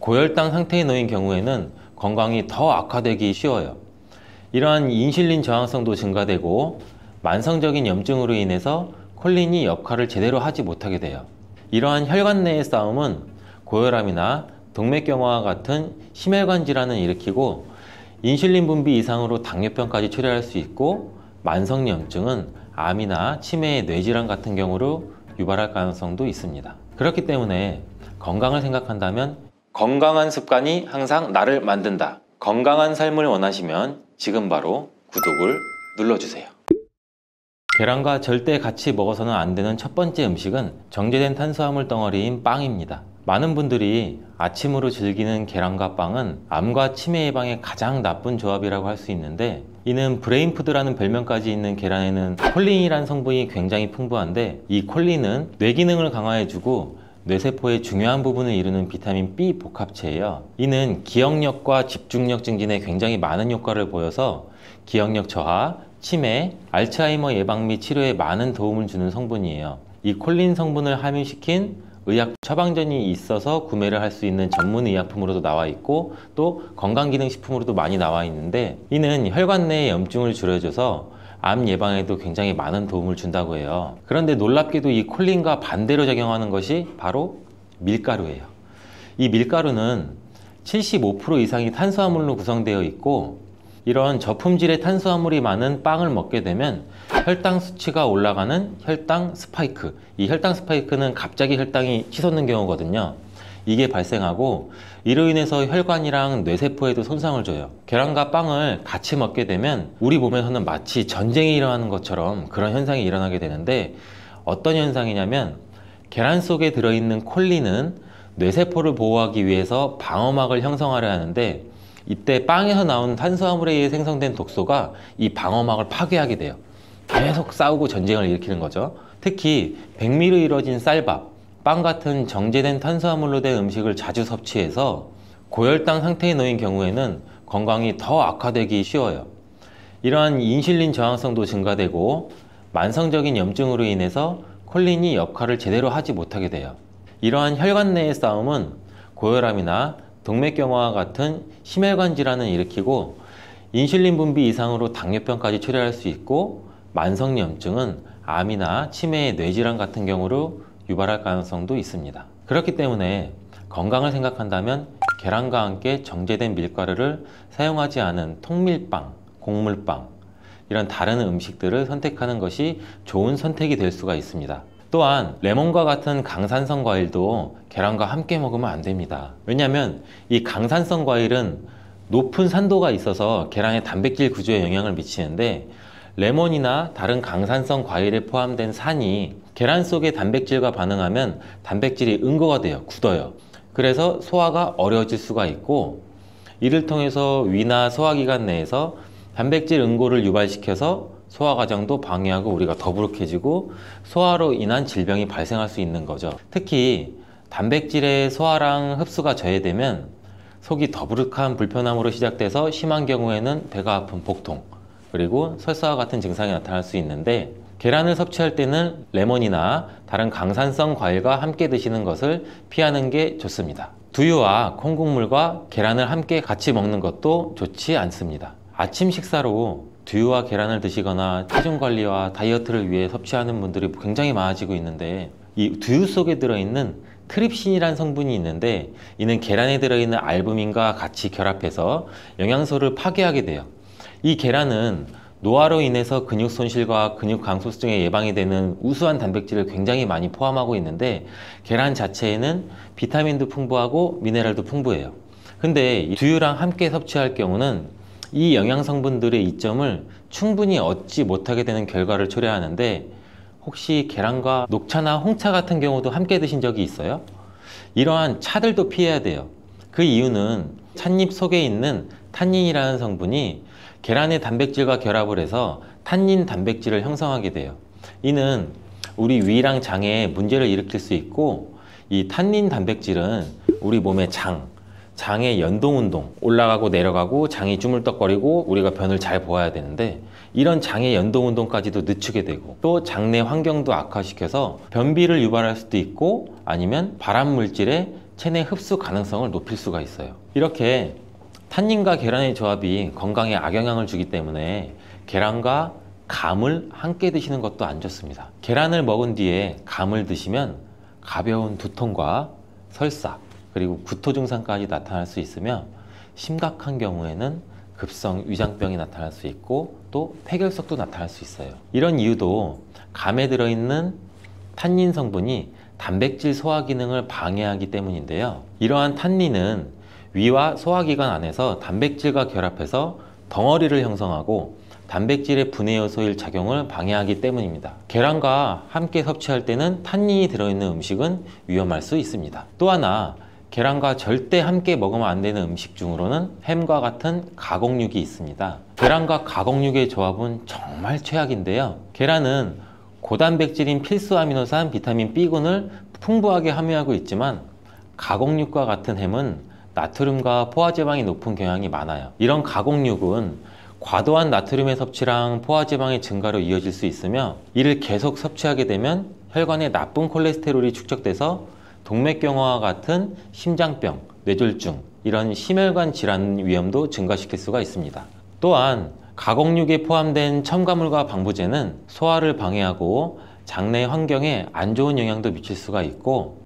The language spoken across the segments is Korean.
고혈당 상태에 놓인 경우에는 건강이 더 악화되기 쉬워요. 이러한 인슐린 저항성도 증가되고 만성적인 염증으로 인해서 콜린이 역할을 제대로 하지 못하게 돼요. 이러한 혈관 내의 싸움은 고혈압이나 동맥경화와 같은 심혈관 질환을 일으키고 인슐린 분비 이상으로 당뇨병까지 초래할 수 있고, 만성염증은 암이나 치매의 뇌질환 같은 경우로 유발할 가능성도 있습니다. 그렇기 때문에 건강을 생각한다면 건강한 습관이 항상 나를 만든다. 건강한 삶을 원하시면 지금 바로 구독을 눌러주세요. 계란과 절대 같이 먹어서는 안 되는 첫 번째 음식은 정제된 탄수화물 덩어리인 빵입니다. 많은 분들이 아침으로 즐기는 계란과 빵은 암과 치매 예방에 가장 나쁜 조합이라고 할 수 있는데, 이는 브레인푸드라는 별명까지 있는 계란에는 콜린이라는 성분이 굉장히 풍부한데, 이 콜린은 뇌 기능을 강화해주고 뇌세포의 중요한 부분을 이루는 비타민 B 복합체예요. 이는 기억력과 집중력 증진에 굉장히 많은 효과를 보여서 기억력 저하, 치매, 알츠하이머 예방 및 치료에 많은 도움을 주는 성분이에요. 이 콜린 성분을 함유시킨 의약 처방전이 있어서 구매를 할 수 있는 전문 의약품으로도 나와 있고, 또 건강기능식품으로도 많이 나와 있는데, 이는 혈관 내의 염증을 줄여줘서 암 예방에도 굉장히 많은 도움을 준다고 해요. 그런데 놀랍게도 이 콜린과 반대로 작용하는 것이 바로 밀가루예요. 이 밀가루는 75% 이상이 탄수화물로 구성되어 있고, 이런 저품질의 탄수화물이 많은 빵을 먹게 되면 혈당 수치가 올라가는 혈당 스파이크, 이 혈당 스파이크는 갑자기 혈당이 치솟는 경우거든요. 이게 발생하고 이로 인해서 혈관이랑 뇌세포에도 손상을 줘요. 계란과 빵을 같이 먹게 되면 우리 몸에서는 마치 전쟁이 일어나는 것처럼 그런 현상이 일어나게 되는데, 어떤 현상이냐면 계란 속에 들어있는 콜린은 뇌세포를 보호하기 위해서 방어막을 형성하려 하는데, 이때 빵에서 나온 탄수화물에 의해 생성된 독소가 이 방어막을 파괴하게 돼요. 계속 싸우고 전쟁을 일으키는 거죠. 특히 백미로 이루어진 쌀밥, 빵 같은 정제된 탄수화물로 된 음식을 자주 섭취해서 고혈당 상태에 놓인 경우에는 건강이 더 악화되기 쉬워요. 이러한 인슐린 저항성도 증가되고 만성적인 염증으로 인해서 콜린이 역할을 제대로 하지 못하게 돼요. 이러한 혈관 내의 싸움은 고혈압이나 동맥경화와 같은 심혈관 질환을 일으키고 인슐린 분비 이상으로 당뇨병까지 초래할 수 있고, 만성염증은 암이나 치매의 뇌질환 같은 경우로 유발할 가능성도 있습니다. 그렇기 때문에 건강을 생각한다면 계란과 함께 정제된 밀가루를 사용하지 않은 통밀빵, 곡물빵, 이런 다른 음식들을 선택하는 것이 좋은 선택이 될 수가 있습니다. 또한 레몬과 같은 강산성 과일도 계란과 함께 먹으면 안 됩니다. 왜냐하면 이 강산성 과일은 높은 산도가 있어서 계란의 단백질 구조에 영향을 미치는데, 레몬이나 다른 강산성 과일에 포함된 산이 계란 속의 단백질과 반응하면 단백질이 응고가 돼요. 굳어요. 그래서 소화가 어려워질 수가 있고, 이를 통해서 위나 소화기관 내에서 단백질 응고를 유발시켜서 소화 과정도 방해하고 우리가 더부룩해지고 소화로 인한 질병이 발생할 수 있는 거죠. 특히 단백질의 소화랑 흡수가 저해되면 속이 더부룩한 불편함으로 시작돼서 심한 경우에는 배가 아픈 복통, 그리고 설사와 같은 증상이 나타날 수 있는데, 계란을 섭취할 때는 레몬이나 다른 강산성 과일과 함께 드시는 것을 피하는 게 좋습니다. 두유와 콩국물과 계란을 함께 같이 먹는 것도 좋지 않습니다. 아침 식사로 두유와 계란을 드시거나 체중 관리와 다이어트를 위해 섭취하는 분들이 굉장히 많아지고 있는데, 이 두유 속에 들어있는 트립신이라는 성분이 있는데, 이는 계란에 들어있는 알부민과 같이 결합해서 영양소를 파괴하게 돼요. 이 계란은 노화로 인해서 근육 손실과 근육 강소증에 예방이 되는 우수한 단백질을 굉장히 많이 포함하고 있는데, 계란 자체에는 비타민도 풍부하고 미네랄도 풍부해요. 근데 이 두유랑 함께 섭취할 경우는 이 영양 성분들의 이점을 충분히 얻지 못하게 되는 결과를 초래하는데, 혹시 계란과 녹차나 홍차 같은 경우도 함께 드신 적이 있어요? 이러한 차들도 피해야 돼요. 그 이유는 찻잎 속에 있는 탄닌이라는 성분이 계란의 단백질과 결합을 해서 탄닌 단백질을 형성하게 돼요. 이는 우리 위랑 장에 문제를 일으킬 수 있고, 이 탄닌 단백질은 우리 몸의 장의 연동운동, 올라가고 내려가고 장이 주물떡거리고 우리가 변을 잘 보아야 되는데, 이런 장의 연동운동까지도 늦추게 되고, 또 장내 환경도 악화시켜서 변비를 유발할 수도 있고, 아니면 발암물질의 체내 흡수 가능성을 높일 수가 있어요. 이렇게 탄닌과 계란의 조합이 건강에 악영향을 주기 때문에 계란과 감을 함께 드시는 것도 안 좋습니다. 계란을 먹은 뒤에 감을 드시면 가벼운 두통과 설사 그리고 구토 증상까지 나타날 수 있으며 심각한 경우에는 급성 위장병이 나타날 수 있고 또 폐결석도 나타날 수 있어요. 이런 이유도 감에 들어있는 탄닌 성분이 단백질 소화 기능을 방해하기 때문인데요. 이러한 탄닌은 위와 소화기관 안에서 단백질과 결합해서 덩어리를 형성하고 단백질의 분해 요소일 작용을 방해하기 때문입니다. 계란과 함께 섭취할 때는 탄닌이 들어있는 음식은 위험할 수 있습니다. 또 하나, 계란과 절대 함께 먹으면 안 되는 음식 중으로는 햄과 같은 가공육이 있습니다. 계란과 가공육의 조합은 정말 최악인데요. 계란은 고단백질인 필수 아미노산 비타민 B군을 풍부하게 함유하고 있지만 가공육과 같은 햄은 나트륨과 포화지방이 높은 경향이 많아요. 이런 가공육은 과도한 나트륨의 섭취랑 포화지방의 증가로 이어질 수 있으며 이를 계속 섭취하게 되면 혈관에 나쁜 콜레스테롤이 축적돼서 동맥경화와 같은 심장병, 뇌졸중, 이런 심혈관 질환 위험도 증가시킬 수가 있습니다. 또한 가공육에 포함된 첨가물과 방부제는 소화를 방해하고 장내 환경에 안 좋은 영향도 미칠 수가 있고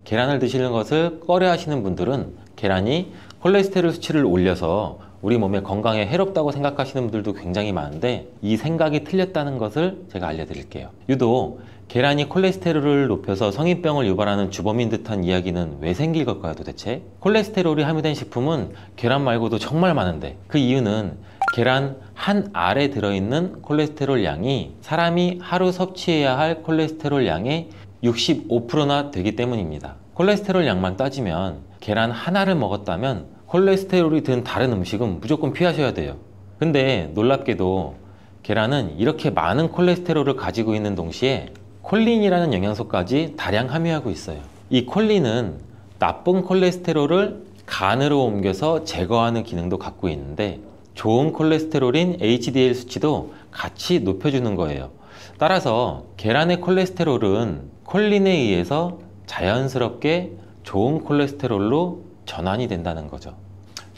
계란을 드시는 것을 꺼려 하시는 분들은 계란이 콜레스테롤 수치를 올려서 우리 몸의 건강에 해롭다고 생각하시는 분들도 굉장히 많은데 이 생각이 틀렸다는 것을 제가 알려드릴게요. 유독 계란이 콜레스테롤을 높여서 성인병을 유발하는 주범인 듯한 이야기는 왜 생길 걸까요 도대체? 콜레스테롤이 함유된 식품은 계란 말고도 정말 많은데 그 이유는 계란 한 알에 들어있는 콜레스테롤 양이 사람이 하루 섭취해야 할 콜레스테롤 양의 65%나 되기 때문입니다. 콜레스테롤 양만 따지면 계란 하나를 먹었다면 콜레스테롤이 든 다른 음식은 무조건 피하셔야 돼요. 근데 놀랍게도 계란은 이렇게 많은 콜레스테롤을 가지고 있는 동시에 콜린이라는 영양소까지 다량 함유하고 있어요. 이 콜린은 나쁜 콜레스테롤을 간으로 옮겨서 제거하는 기능도 갖고 있는데 좋은 콜레스테롤인 HDL 수치도 같이 높여주는 거예요. 따라서 계란의 콜레스테롤은 콜린에 의해서 자연스럽게 좋은 콜레스테롤로 전환이 된다는 거죠.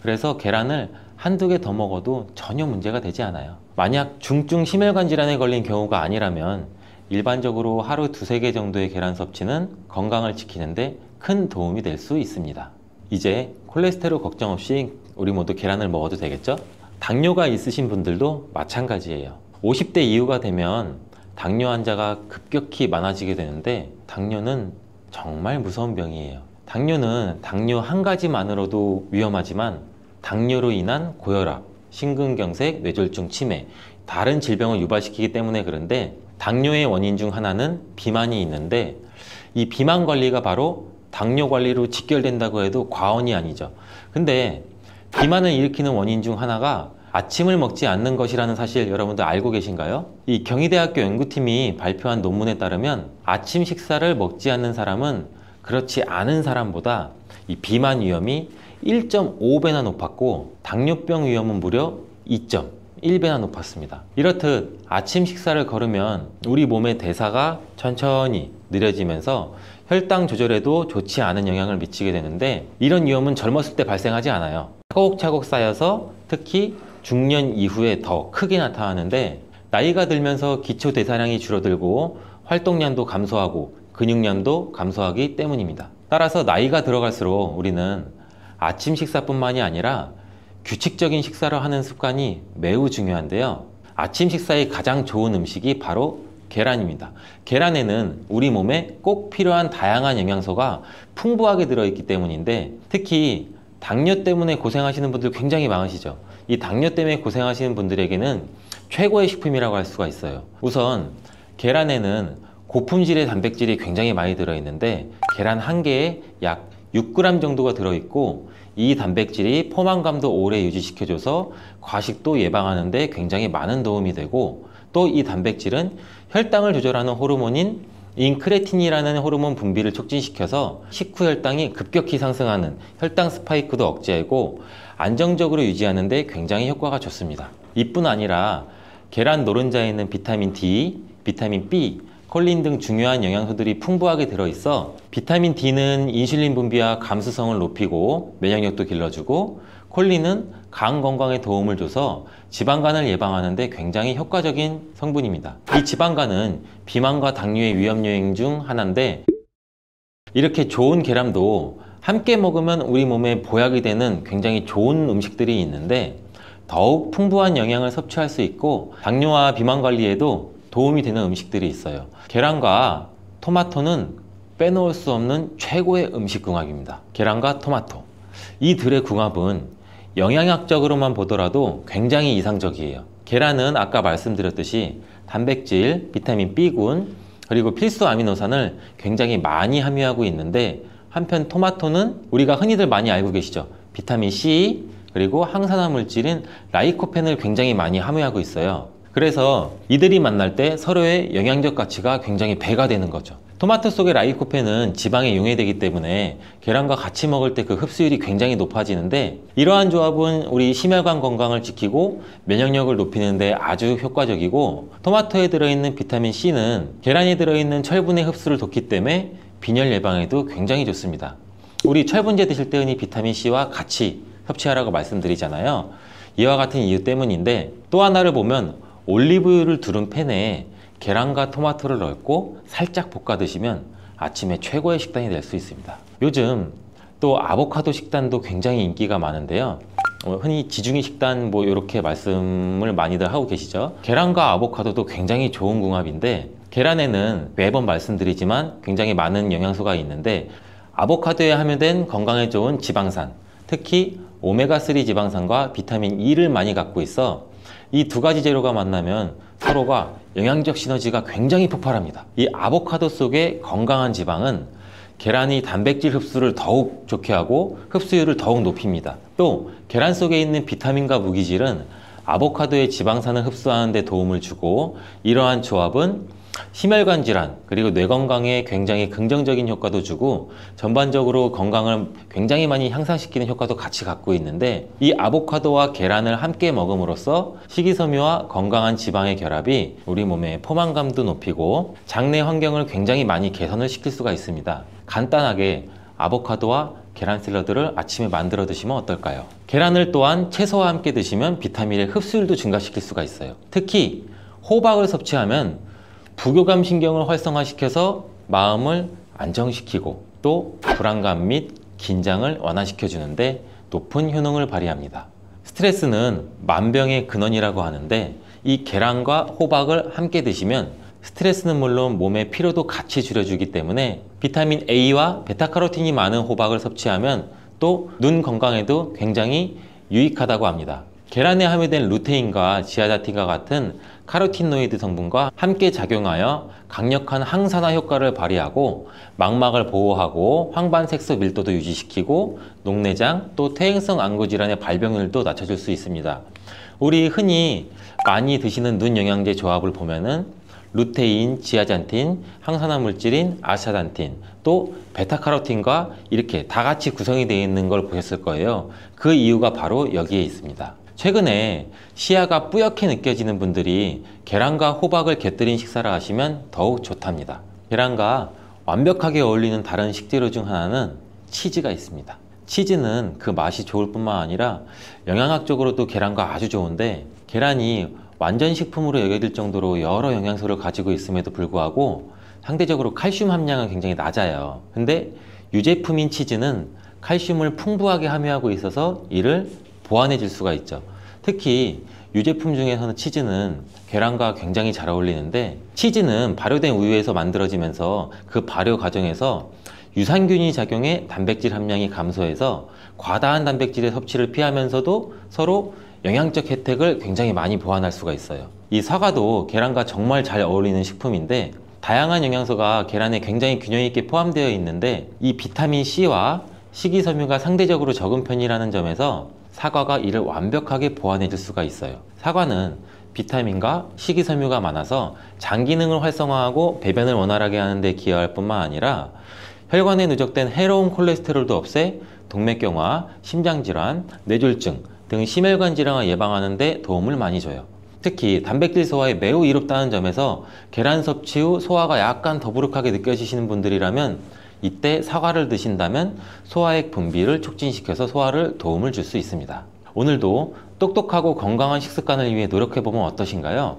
그래서 계란을 한두 개 더 먹어도 전혀 문제가 되지 않아요. 만약 중증 심혈관 질환에 걸린 경우가 아니라면 일반적으로 하루 두세 개 정도의 계란 섭취는 건강을 지키는데 큰 도움이 될 수 있습니다. 이제 콜레스테롤 걱정 없이 우리 모두 계란을 먹어도 되겠죠? 당뇨가 있으신 분들도 마찬가지예요. 50대 이후가 되면 당뇨 환자가 급격히 많아지게 되는데 당뇨는 정말 무서운 병이에요. 당뇨는 당뇨 한 가지만으로도 위험하지만 당뇨로 인한 고혈압, 심근경색, 뇌졸중, 치매, 다른 질병을 유발시키기 때문에 그런데 당뇨의 원인 중 하나는 비만이 있는데 이 비만 관리가 바로 당뇨 관리로 직결된다고 해도 과언이 아니죠. 근데 비만을 일으키는 원인 중 하나가 아침을 먹지 않는 것이라는 사실 여러분들 알고 계신가요? 이 경희대학교 연구팀이 발표한 논문에 따르면 아침 식사를 먹지 않는 사람은 그렇지 않은 사람보다 이 비만 위험이 1.5배나 높았고 당뇨병 위험은 무려 2.1배나 높았습니다. 이렇듯 아침 식사를 거르면 우리 몸의 대사가 천천히 느려지면서 혈당 조절에도 좋지 않은 영향을 미치게 되는데 이런 위험은 젊었을 때 발생하지 않아요. 차곡차곡 쌓여서 특히 중년 이후에 더 크게 나타나는데 나이가 들면서 기초 대사량이 줄어들고 활동량도 감소하고 근육량도 감소하기 때문입니다. 따라서 나이가 들어갈수록 우리는 아침 식사뿐만이 아니라 규칙적인 식사를 하는 습관이 매우 중요한데요. 아침 식사에 가장 좋은 음식이 바로 계란입니다. 계란에는 우리 몸에 꼭 필요한 다양한 영양소가 풍부하게 들어있기 때문인데 특히 당뇨 때문에 고생하시는 분들 굉장히 많으시죠. 이 당뇨 때문에 고생하시는 분들에게는 최고의 식품이라고 할 수가 있어요. 우선 계란에는 고품질의 단백질이 굉장히 많이 들어있는데 계란 한 개에 약 6g 정도가 들어있고 이 단백질이 포만감도 오래 유지시켜줘서 과식도 예방하는 데 굉장히 많은 도움이 되고 또 이 단백질은 혈당을 조절하는 호르몬인 인크레틴이라는 호르몬 분비를 촉진시켜서 식후 혈당이 급격히 상승하는 혈당 스파이크도 억제하고 안정적으로 유지하는 데 굉장히 효과가 좋습니다. 이뿐 아니라 계란 노른자에 있는 비타민 D, 비타민 B, 콜린 등 중요한 영양소들이 풍부하게 들어있어 비타민 D는 인슐린 분비와 감수성을 높이고 면역력도 길러주고, 콜린은 간 건강에 도움을 줘서 지방간을 예방하는 데 굉장히 효과적인 성분입니다. 이 지방간은 비만과 당뇨의 위험 요인 중 하나인데, 이렇게 좋은 계란도 함께 먹으면 우리 몸에 보약이 되는 굉장히 좋은 음식들이 있는데, 더욱 풍부한 영양을 섭취할 수 있고 당뇨와 비만 관리에도 도움이 되는 음식들이 있어요. 계란과 토마토는 빼놓을 수 없는 최고의 음식 궁합입니다. 계란과 토마토, 이 둘의 궁합은 영양학적으로만 보더라도 굉장히 이상적이에요. 계란은 아까 말씀드렸듯이 단백질, 비타민 B군, 그리고 필수 아미노산을 굉장히 많이 함유하고 있는데, 한편 토마토는 우리가 흔히들 많이 알고 계시죠. 비타민 C, 그리고 항산화 물질인 라이코펜을 굉장히 많이 함유하고 있어요. 그래서 이들이 만날 때 서로의 영양적 가치가 굉장히 배가 되는 거죠. 토마토 속의 라이코펜은 지방에 용해되기 때문에 계란과 같이 먹을 때 그 흡수율이 굉장히 높아지는데, 이러한 조합은 우리 심혈관 건강을 지키고 면역력을 높이는 데 아주 효과적이고, 토마토에 들어있는 비타민 C는 계란에 들어있는 철분의 흡수를 돕기 때문에 빈혈 예방에도 굉장히 좋습니다. 우리 철분제 드실 때 흔히 비타민 C와 같이 섭취하라고 말씀드리잖아요. 이와 같은 이유 때문인데, 또 하나를 보면 올리브유를 두른 팬에 계란과 토마토를 넣고 살짝 볶아 드시면 아침에 최고의 식단이 될 수 있습니다. 요즘 또 아보카도 식단도 굉장히 인기가 많은데요. 흔히 지중해 식단 이렇게 말씀을 많이들 하고 계시죠. 계란과 아보카도도 굉장히 좋은 궁합인데, 계란에는 매번 말씀드리지만 굉장히 많은 영양소가 있는데, 아보카도에 함유된 건강에 좋은 지방산, 특히 오메가3 지방산과 비타민 E를 많이 갖고 있어 이 두 가지 재료가 만나면 서로가 영양적 시너지가 굉장히 폭발합니다. 이 아보카도 속의 건강한 지방은 계란이 단백질 흡수를 더욱 좋게 하고 흡수율을 더욱 높입니다. 또 계란 속에 있는 비타민과 무기질은 아보카도의 지방산을 흡수하는 데 도움을 주고, 이러한 조합은 심혈관 질환 그리고 뇌 건강에 굉장히 긍정적인 효과도 주고 전반적으로 건강을 굉장히 많이 향상시키는 효과도 같이 갖고 있는데, 이 아보카도와 계란을 함께 먹음으로써 식이섬유와 건강한 지방의 결합이 우리 몸의 포만감도 높이고 장내 환경을 굉장히 많이 개선을 시킬 수가 있습니다. 간단하게 아보카도와 계란 샐러드를 아침에 만들어 드시면 어떨까요? 계란을 또한 채소와 함께 드시면 비타민의 흡수율도 증가시킬 수가 있어요. 특히 호박을 섭취하면 부교감 신경을 활성화시켜서 마음을 안정시키고 또 불안감 및 긴장을 완화시켜 주는데 높은 효능을 발휘합니다. 스트레스는 만병의 근원이라고 하는데, 이 계란과 호박을 함께 드시면 스트레스는 물론 몸의 피로도 같이 줄여주기 때문에 비타민 A와 베타카로틴이 많은 호박을 섭취하면 또 눈 건강에도 굉장히 유익하다고 합니다. 계란에 함유된 루테인과 지아자틴과 같은 카로티노이드 성분과 함께 작용하여 강력한 항산화 효과를 발휘하고 망막을 보호하고 황반색소 밀도도 유지시키고 녹내장 또 퇴행성 안구 질환의 발병률도 낮춰줄 수 있습니다. 우리 흔히 많이 드시는 눈 영양제 조합을 보면은 루테인, 지아잔틴, 항산화 물질인 아스타잔틴, 또 베타카로틴과 이렇게 다 같이 구성이 되어 있는 걸 보셨을 거예요. 그 이유가 바로 여기에 있습니다. 최근에 시야가 뿌옇게 느껴지는 분들이 계란과 호박을 곁들인 식사를 하시면 더욱 좋답니다. 계란과 완벽하게 어울리는 다른 식재료 중 하나는 치즈가 있습니다. 치즈는 그 맛이 좋을 뿐만 아니라 영양학적으로도 계란과 아주 좋은데, 계란이 완전 식품으로 여겨질 정도로 여러 영양소를 가지고 있음에도 불구하고 상대적으로 칼슘 함량은 굉장히 낮아요. 근데 유제품인 치즈는 칼슘을 풍부하게 함유하고 있어서 이를 보완해 줄 수가 있죠. 특히 유제품 중에서는 치즈는 계란과 굉장히 잘 어울리는데, 치즈는 발효된 우유에서 만들어지면서 그 발효 과정에서 유산균이 작용해 단백질 함량이 감소해서 과다한 단백질의 섭취를 피하면서도 서로 영양적 혜택을 굉장히 많이 보완할 수가 있어요. 이 사과도 계란과 정말 잘 어울리는 식품인데, 다양한 영양소가 계란에 굉장히 균형 있게 포함되어 있는데, 이 비타민 C와 식이섬유가 상대적으로 적은 편이라는 점에서 사과가 이를 완벽하게 보완해 줄 수가 있어요. 사과는 비타민과 식이섬유가 많아서 장 기능을 활성화하고 배변을 원활하게 하는 데 기여할 뿐만 아니라 혈관에 누적된 해로운 콜레스테롤도 없애 동맥경화, 심장질환, 뇌졸중 등 심혈관 질환을 예방하는 데 도움을 많이 줘요. 특히 단백질 소화에 매우 이롭다는 점에서 계란 섭취 후 소화가 약간 더부룩하게 느껴지시는 분들이라면 이때 사과를 드신다면 소화액 분비를 촉진시켜서 소화를 도움을 줄 수 있습니다. 오늘도 똑똑하고 건강한 식습관을 위해 노력해보면 어떠신가요?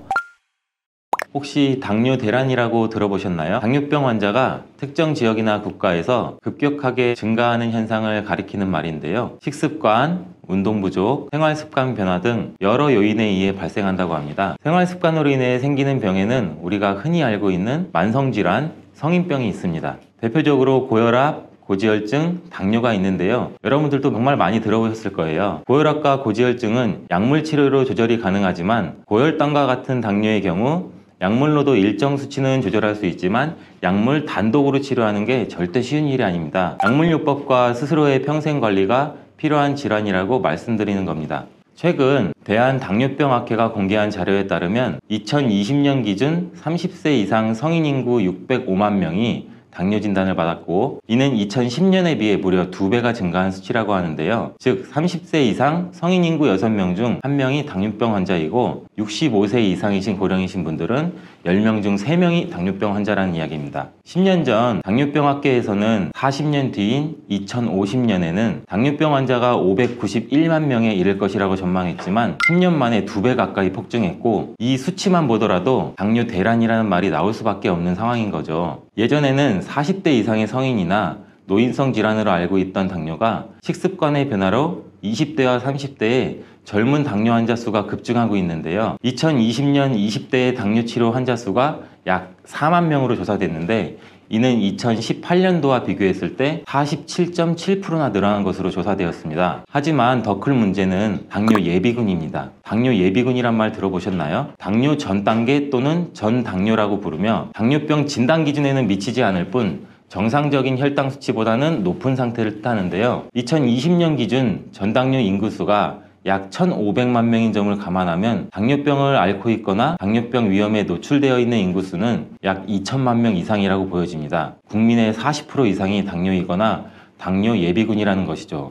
혹시 당뇨 대란이라고 들어보셨나요? 당뇨병 환자가 특정 지역이나 국가에서 급격하게 증가하는 현상을 가리키는 말인데요. 식습관, 운동 부족, 생활습관 변화 등 여러 요인에 의해 발생한다고 합니다. 생활습관으로 인해 생기는 병에는 우리가 흔히 알고 있는 만성질환, 성인병이 있습니다. 대표적으로 고혈압, 고지혈증, 당뇨가 있는데요. 여러분들도 정말 많이 들어보셨을 거예요. 고혈압과 고지혈증은 약물 치료로 조절이 가능하지만 고혈당과 같은 당뇨의 경우 약물로도 일정 수치는 조절할 수 있지만 약물 단독으로 치료하는 게 절대 쉬운 일이 아닙니다. 약물요법과 스스로의 평생관리가 필요한 질환이라고 말씀드리는 겁니다. 최근 대한당뇨병학회가 공개한 자료에 따르면 2020년 기준 30세 이상 성인 인구 605만 명이 당뇨 진단을 받았고, 이는 2010년에 비해 무려 2배가 증가한 수치라고 하는데요. 즉 30세 이상 성인 인구 6명 중 1명이 당뇨병 환자이고 65세 이상이신 고령이신 분들은 10명 중 3명이 당뇨병 환자라는 이야기입니다. 10년 전 당뇨병 학회에서는 40년 뒤인 2050년에는 당뇨병 환자가 591만 명에 이를 것이라고 전망했지만 10년 만에 2배 가까이 폭증했고, 이 수치만 보더라도 당뇨 대란이라는 말이 나올 수밖에 없는 상황인 거죠. 예전에는 40대 이상의 성인이나 노인성 질환으로 알고 있던 당뇨가 식습관의 변화로 20대와 30대에 젊은 당뇨 환자 수가 급증하고 있는데요. 2020년 20대의 당뇨 치료 환자 수가 약 4만 명으로 조사됐는데, 이는 2018년도와 비교했을 때 47.7%나 늘어난 것으로 조사되었습니다. 하지만 더 큰 문제는 당뇨 예비군입니다. 당뇨 예비군이란 말 들어보셨나요? 당뇨 전 단계 또는 전 당뇨라고 부르며 당뇨병 진단 기준에는 미치지 않을 뿐 정상적인 혈당 수치보다는 높은 상태를 뜻하는데요. 2020년 기준 전당뇨 인구수가 약 1,500만 명인 점을 감안하면 당뇨병을 앓고 있거나 당뇨병 위험에 노출되어 있는 인구수는 약 2천만 명 이상이라고 보여집니다. 국민의 40% 이상이 당뇨이거나 당뇨 예비군이라는 것이죠.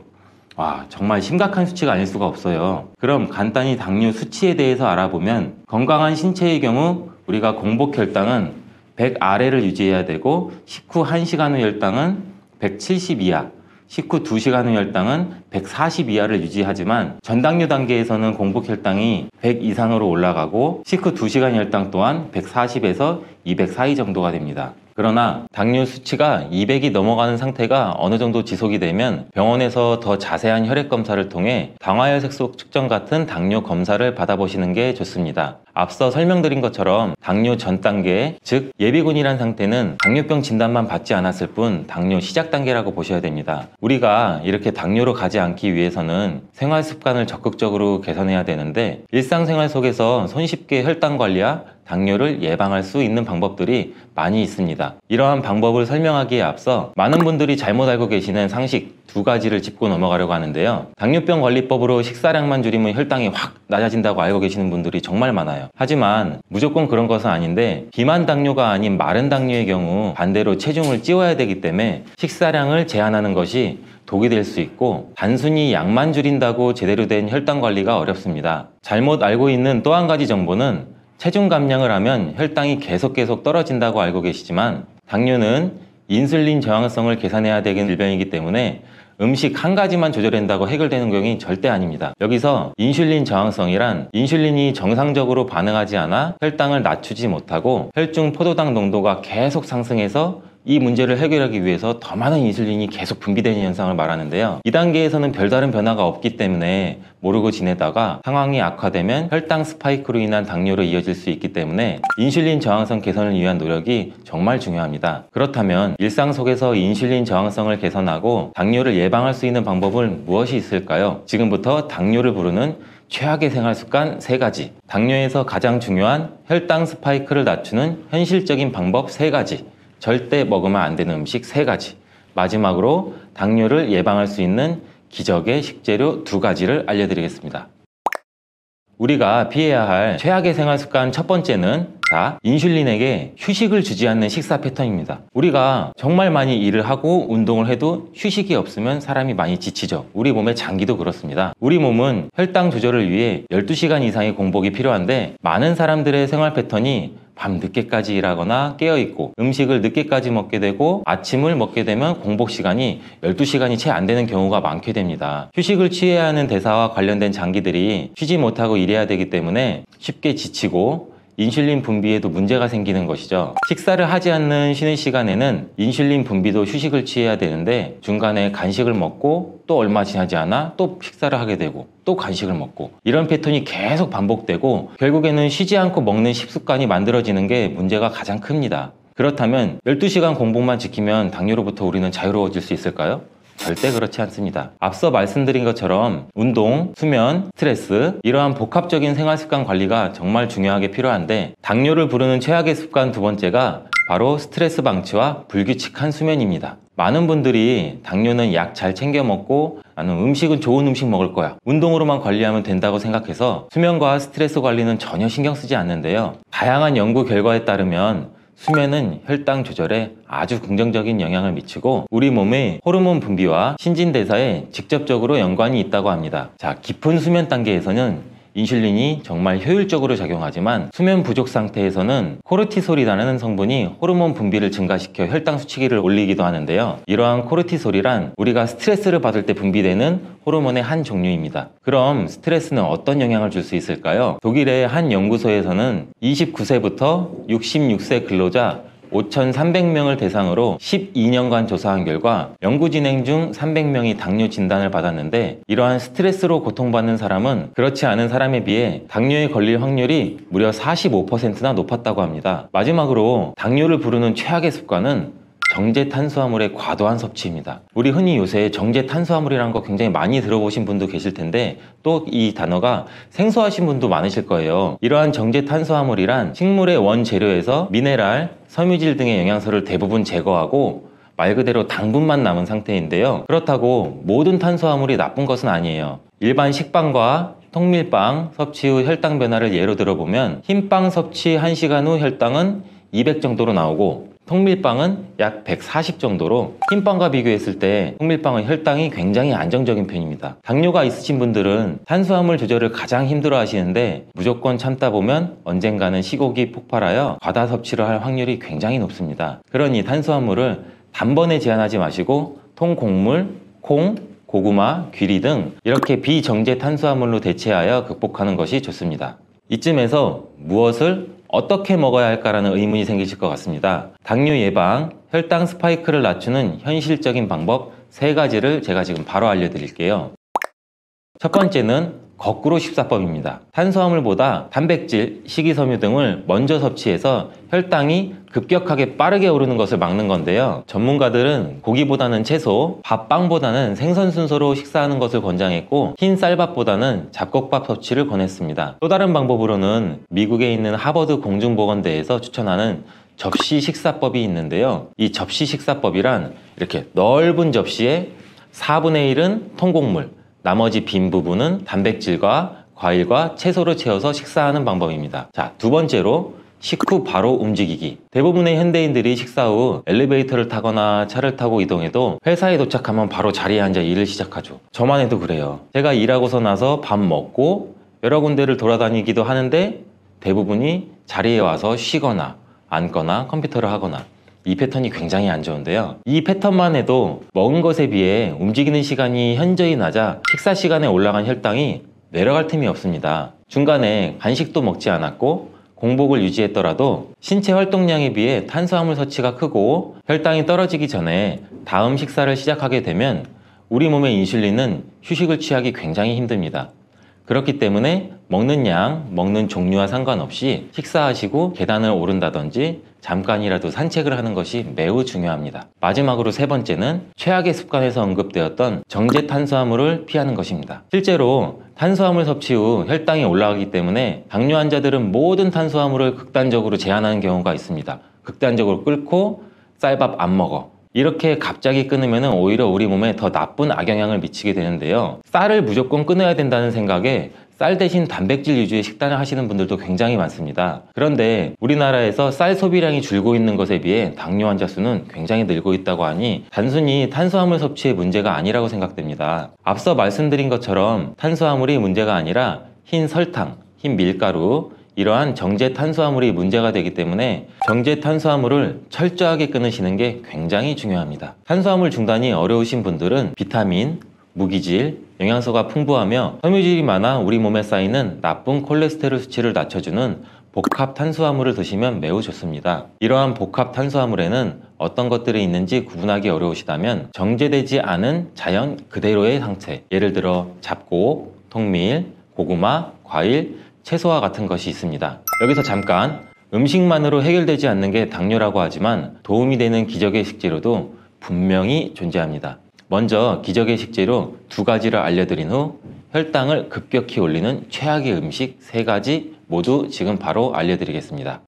와, 정말 심각한 수치가 아닐 수가 없어요. 그럼 간단히 당뇨 수치에 대해서 알아보면, 건강한 신체의 경우 우리가 공복 혈당은 100 아래를 유지해야 되고, 식후 1시간 후 혈당은 170 이하, 식후 2시간 후 혈당은 140 이하를 유지하지만 전당뇨 단계에서는 공복 혈당이 100 이상으로 올라가고 식후 2시간 혈당 또한 140에서 200 사이 정도가 됩니다. 그러나 당뇨 수치가 200이 넘어가는 상태가 어느 정도 지속이 되면 병원에서 더 자세한 혈액 검사를 통해 당화혈색소 측정 같은 당뇨 검사를 받아보시는 게 좋습니다. 앞서 설명드린 것처럼 당뇨 전 단계, 즉 예비군이란 상태는 당뇨병 진단만 받지 않았을 뿐 당뇨 시작 단계라고 보셔야 됩니다. 우리가 이렇게 당뇨로 가지 않기 위해서는 생활 습관을 적극적으로 개선해야 되는데, 일상생활 속에서 손쉽게 혈당 관리와 당뇨를 예방할 수 있는 방법들이 많이 있습니다. 이러한 방법을 설명하기에 앞서 많은 분들이 잘못 알고 계시는 상식 2가지를 짚고 넘어가려고 하는데요. 당뇨병 관리법으로 식사량만 줄이면 혈당이 확 낮아진다고 알고 계시는 분들이 정말 많아요. 하지만 무조건 그런 것은 아닌데, 비만 당뇨가 아닌 마른 당뇨의 경우 반대로 체중을 찌워야 되기 때문에 식사량을 제한하는 것이 독이 될 수 있고, 단순히 약만 줄인다고 제대로 된 혈당 관리가 어렵습니다. 잘못 알고 있는 또 한 가지 정보는, 체중 감량을 하면 혈당이 계속 떨어진다고 알고 계시지만 당뇨는 인슐린 저항성을 계산해야 되는 질병이기 때문에 음식 한 가지만 조절한다고 해결되는 경우는 절대 아닙니다. 여기서 인슐린 저항성이란 인슐린이 정상적으로 반응하지 않아 혈당을 낮추지 못하고 혈중 포도당 농도가 계속 상승해서 이 문제를 해결하기 위해서 더 많은 인슐린이 계속 분비되는 현상을 말하는데요. 이 단계에서는 별다른 변화가 없기 때문에 모르고 지내다가 상황이 악화되면 혈당 스파이크로 인한 당뇨로 이어질 수 있기 때문에 인슐린 저항성 개선을 위한 노력이 정말 중요합니다. 그렇다면 일상 속에서 인슐린 저항성을 개선하고 당뇨를 예방할 수 있는 방법은 무엇이 있을까요? 지금부터 당뇨를 부르는 최악의 생활 습관 3가지, 당뇨에서 가장 중요한 혈당 스파이크를 낮추는 현실적인 방법 3가지, 절대 먹으면 안 되는 음식 3가지, 마지막으로 당뇨를 예방할 수 있는 기적의 식재료 2가지를 알려드리겠습니다. 우리가 피해야 할 최악의 생활 습관 첫 번째는 자, 인슐린에게 휴식을 주지 않는 식사 패턴입니다. 우리가 정말 많이 일을 하고 운동을 해도 휴식이 없으면 사람이 많이 지치죠. 우리 몸의 장기도 그렇습니다. 우리 몸은 혈당 조절을 위해 12시간 이상의 공복이 필요한데 많은 사람들의 생활 패턴이 밤 늦게까지 일하거나 깨어있고 음식을 늦게까지 먹게 되고 아침을 먹게 되면 공복 시간이 12시간이 채 안 되는 경우가 많게 됩니다. 휴식을 취해야 하는 대사와 관련된 장기들이 쉬지 못하고 일해야 되기 때문에 쉽게 지치고 인슐린 분비에도 문제가 생기는 것이죠. 식사를 하지 않는 쉬는 시간에는 인슐린 분비도 휴식을 취해야 되는데 중간에 간식을 먹고 또 얼마 지나지 않아 또 식사를 하게 되고 또 간식을 먹고 이런 패턴이 계속 반복되고 결국에는 쉬지 않고 먹는 식습관이 만들어지는 게 문제가 가장 큽니다. 그렇다면 12시간 공복만 지키면 당뇨로부터 우리는 자유로워질 수 있을까요? 절대 그렇지 않습니다. 앞서 말씀드린 것처럼 운동, 수면, 스트레스 이러한 복합적인 생활습관 관리가 정말 중요하게 필요한데 당뇨를 부르는 최악의 습관 두 번째가 바로 스트레스 방치와 불규칙한 수면입니다. 많은 분들이 당뇨는 약 잘 챙겨 먹고 나는 음식은 좋은 음식 먹을 거야, 운동으로만 관리하면 된다고 생각해서 수면과 스트레스 관리는 전혀 신경 쓰지 않는데요. 다양한 연구 결과에 따르면 수면은 혈당 조절에 아주 긍정적인 영향을 미치고 우리 몸의 호르몬 분비와 신진대사에 직접적으로 연관이 있다고 합니다. 자, 깊은 수면 단계에서는 인슐린이 정말 효율적으로 작용하지만 수면 부족 상태에서는 코르티솔이라는 성분이 호르몬 분비를 증가시켜 혈당 수치기를 올리기도 하는데요. 이러한 코르티솔이란 우리가 스트레스를 받을 때 분비되는 호르몬의 한 종류입니다. 그럼 스트레스는 어떤 영향을 줄 수 있을까요? 독일의 한 연구소에서는 29세부터 66세 근로자 5,300명을 대상으로 12년간 조사한 결과 연구 진행 중 300명이 당뇨 진단을 받았는데 이러한 스트레스로 고통받는 사람은 그렇지 않은 사람에 비해 당뇨에 걸릴 확률이 무려 45%나 높았다고 합니다. 마지막으로 당뇨를 부르는 최악의 습관은 정제 탄수화물의 과도한 섭취입니다. 우리 흔히 요새 정제 탄수화물이라는 거 굉장히 많이 들어보신 분도 계실 텐데 또 이 단어가 생소하신 분도 많으실 거예요. 이러한 정제 탄수화물이란 식물의 원재료에서 미네랄, 섬유질 등의 영양소를 대부분 제거하고 말 그대로 당분만 남은 상태인데요. 그렇다고 모든 탄수화물이 나쁜 것은 아니에요. 일반 식빵과 통밀빵 섭취 후 혈당 변화를 예로 들어보면 흰빵 섭취 1시간 후 혈당은 200 정도로 나오고 통밀빵은 약 140 정도로 흰빵과 비교했을 때 통밀빵은 혈당이 굉장히 안정적인 편입니다. 당뇨가 있으신 분들은 탄수화물 조절을 가장 힘들어 하시는데 무조건 참다 보면 언젠가는 시국이 폭발하여 과다 섭취를 할 확률이 굉장히 높습니다. 그러니 탄수화물을 단번에 제한하지 마시고 통곡물, 콩, 고구마, 귀리 등 이렇게 비정제 탄수화물로 대체하여 극복하는 것이 좋습니다. 이쯤에서 무엇을 어떻게 먹어야 할까라는 의문이 생기실 것 같습니다. 당뇨 예방, 혈당 스파이크를 낮추는 현실적인 방법 3가지를 제가 지금 바로 알려드릴게요. 첫 번째는 거꾸로 식사법입니다. 탄수화물보다 단백질, 식이섬유 등을 먼저 섭취해서 혈당이 급격하게 빠르게 오르는 것을 막는 건데요. 전문가들은 고기보다는 채소, 밥, 빵보다는 생선 순서로 식사하는 것을 권장했고 흰 쌀밥보다는 잡곡밥 섭취를 권했습니다. 또 다른 방법으로는 미국에 있는 하버드 공중보건대에서 추천하는 접시 식사법이 있는데요. 이 접시 식사법이란 이렇게 넓은 접시에 4분의 1은 통곡물, 나머지 빈 부분은 단백질과 과일과 채소를 채워서 식사하는 방법입니다. 자, 두 번째로 식후 바로 움직이기. 대부분의 현대인들이 식사 후 엘리베이터를 타거나 차를 타고 이동해도 회사에 도착하면 바로 자리에 앉아 일을 시작하죠. 저만 해도 그래요. 제가 일하고서 나서 밥 먹고 여러 군데를 돌아다니기도 하는데 대부분이 자리에 와서 쉬거나 앉거나 컴퓨터를 하거나 이 패턴이 굉장히 안 좋은데요. 이 패턴만 해도 먹은 것에 비해 움직이는 시간이 현저히 낮아 식사 시간에 올라간 혈당이 내려갈 틈이 없습니다. 중간에 간식도 먹지 않았고 공복을 유지했더라도 신체 활동량에 비해 탄수화물 섭취가 크고 혈당이 떨어지기 전에 다음 식사를 시작하게 되면 우리 몸의 인슐린은 휴식을 취하기 굉장히 힘듭니다. 그렇기 때문에 먹는 양, 먹는 종류와 상관없이 식사하시고 계단을 오른다든지 잠깐이라도 산책을 하는 것이 매우 중요합니다. 마지막으로 세 번째는 최악의 습관에서 언급되었던 정제 탄수화물을 피하는 것입니다. 실제로 탄수화물 섭취 후 혈당이 올라가기 때문에 당뇨 환자들은 모든 탄수화물을 극단적으로 제한하는 경우가 있습니다. 극단적으로 끊고 쌀밥 안 먹어. 이렇게 갑자기 끊으면 오히려 우리 몸에 더 나쁜 악영향을 미치게 되는데요. 쌀을 무조건 끊어야 된다는 생각에 쌀 대신 단백질 위주의 식단을 하시는 분들도 굉장히 많습니다. 그런데 우리나라에서 쌀 소비량이 줄고 있는 것에 비해 당뇨 환자 수는 굉장히 늘고 있다고 하니 단순히 탄수화물 섭취의 문제가 아니라고 생각됩니다. 앞서 말씀드린 것처럼 탄수화물이 문제가 아니라 흰 설탕, 흰 밀가루, 이러한 정제 탄수화물이 문제가 되기 때문에 정제 탄수화물을 철저하게 끊으시는 게 굉장히 중요합니다. 탄수화물 중단이 어려우신 분들은 비타민, 무기질, 영양소가 풍부하며 섬유질이 많아 우리 몸에 쌓이는 나쁜 콜레스테롤 수치를 낮춰주는 복합 탄수화물을 드시면 매우 좋습니다. 이러한 복합 탄수화물에는 어떤 것들이 있는지 구분하기 어려우시다면 정제되지 않은 자연 그대로의 상태, 예를 들어 잡곡, 통밀, 고구마, 과일, 채소와 같은 것이 있습니다. 여기서 잠깐, 음식만으로 해결되지 않는 게 당뇨라고 하지만 도움이 되는 기적의 식재료도 분명히 존재합니다. 먼저 기적의 식재료 2가지를 알려드린 후 혈당을 급격히 올리는 최악의 음식 3가지 모두 지금 바로 알려드리겠습니다.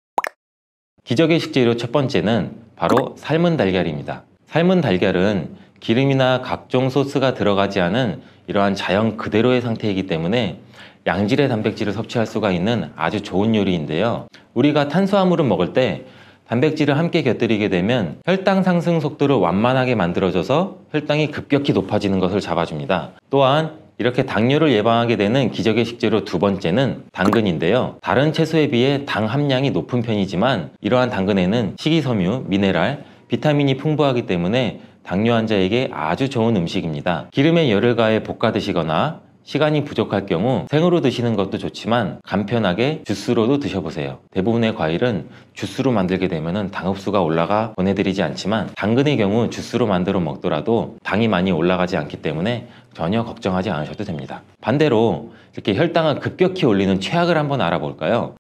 기적의 식재료 첫 번째는 바로 삶은 달걀입니다. 삶은 달걀은 기름이나 각종 소스가 들어가지 않은 이러한 자연 그대로의 상태이기 때문에 양질의 단백질을 섭취할 수가 있는 아주 좋은 요리인데요. 우리가 탄수화물을 먹을 때 단백질을 함께 곁들이게 되면 혈당 상승 속도를 완만하게 만들어줘서 혈당이 급격히 높아지는 것을 잡아줍니다. 또한 이렇게 당뇨를 예방하게 되는 기적의 식재료 2번째는 당근인데요. 다른 채소에 비해 당 함량이 높은 편이지만 이러한 당근에는 식이섬유, 미네랄, 비타민이 풍부하기 때문에 당뇨 환자에게 아주 좋은 음식입니다. 기름에 열을 가해 볶아 드시거나 시간이 부족할 경우 생으로 드시는 것도 좋지만 간편하게 주스로도 드셔보세요. 대부분의 과일은 주스로 만들게 되면 당 흡수가 올라가 보내드리지 않지만 당근의 경우 주스로 만들어 먹더라도 당이 많이 올라가지 않기 때문에 전혀 걱정하지 않으셔도 됩니다. 반대로 이렇게 혈당을 급격히 올리는 최악을 한번 알아볼까요?